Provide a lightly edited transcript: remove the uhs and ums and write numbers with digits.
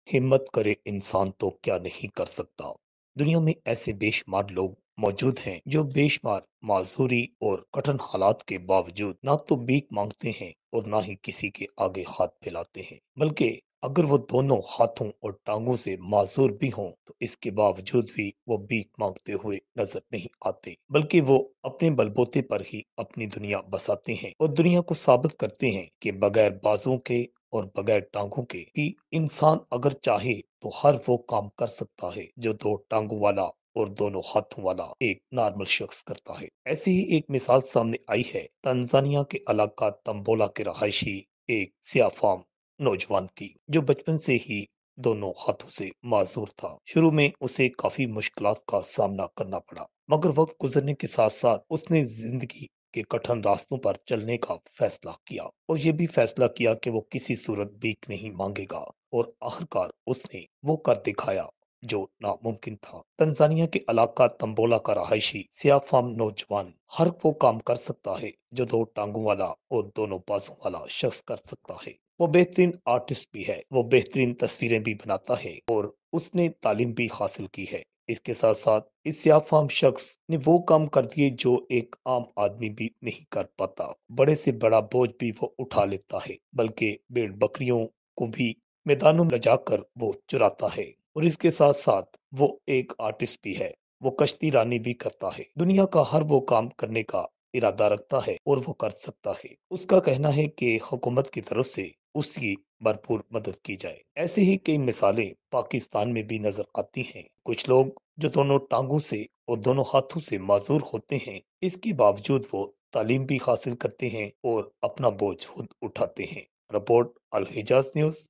हिम्मत करे इंसान तो क्या नहीं कर सकता। दुनिया में ऐसे बेशुमार लोग मौजूद हैं जो बेशुमार माजूरी और कठिन हालात के बावजूद ना तो भीख मांगते हैं और ना ही किसी के आगे हाथ फैलाते हैं, बल्कि अगर वो दोनों हाथों और टांगों से माजूर भी हों तो इसके बावजूद भी वो भीख मांगते हुए नजर नहीं आते, बल्कि वो अपने बलबूते पर ही अपनी दुनिया बसाते हैं और दुनिया को साबित करते हैं कि बगैर बाजुओं के और बगैर टांगों के कि इंसान अगर चाहे तो हर वो काम कर सकता है जो दो टांगों वाला और दोनों हाथों वाला एक नॉर्मल शख्स करता है। ऐसी ही एक मिसाल सामने आई है तंजानिया के इलाका तंबोला के रहायशी एक सियाफाम नौजवान की, जो बचपन से ही दोनों हाथों से माजूर था। शुरू में उसे काफी मुश्किलात का सामना करना पड़ा, मगर वक्त गुजरने के साथ साथ उसने जिंदगी के कठिन रास्तों पर चलने का फैसला किया और ये भी फैसला किया कि वो किसी सूरत भीख नहीं मांगेगा, और आखिरकार उसने वो कर दिखाया जो नामुमकिन था। तंजानिया के इलाका तंबोला का रहायशी सियाफाम नौजवान हर वो काम कर सकता है जो दो टांगों वाला और दोनों बाजों वाला शख्स कर सकता है। वो बेहतरीन आर्टिस्ट भी है, वो बेहतरीन तस्वीरें भी बनाता है और उसने तालीम भी हासिल की है। इसके साथ साथ इस याफाम शख्स ने वो काम कर दिए जो एक आम आदमी भी नहीं कर पाता। बड़े से बड़ा बोझ भी वो उठा लेता है, बल्कि भेड़ बकरियों को भी मैदानों में ले जाकर वो चुराता है। और इसके साथ साथ वो एक आर्टिस्ट भी है, वो कश्ती रानी भी करता है। दुनिया का हर वो काम करने का इरादा रखता है और वो कर सकता है। उसका कहना है कि हुकूमत की तरफ से उसकी भरपूर मदद की जाए। ऐसी ही कई मिसालें पाकिस्तान में भी नजर आती हैं। कुछ लोग जो दोनों टांगों से और दोनों हाथों से माजूर होते हैं, इसके बावजूद वो तालीम भी हासिल करते हैं और अपना बोझ खुद उठाते हैं। रिपोर्ट अल हिजाज न्यूज।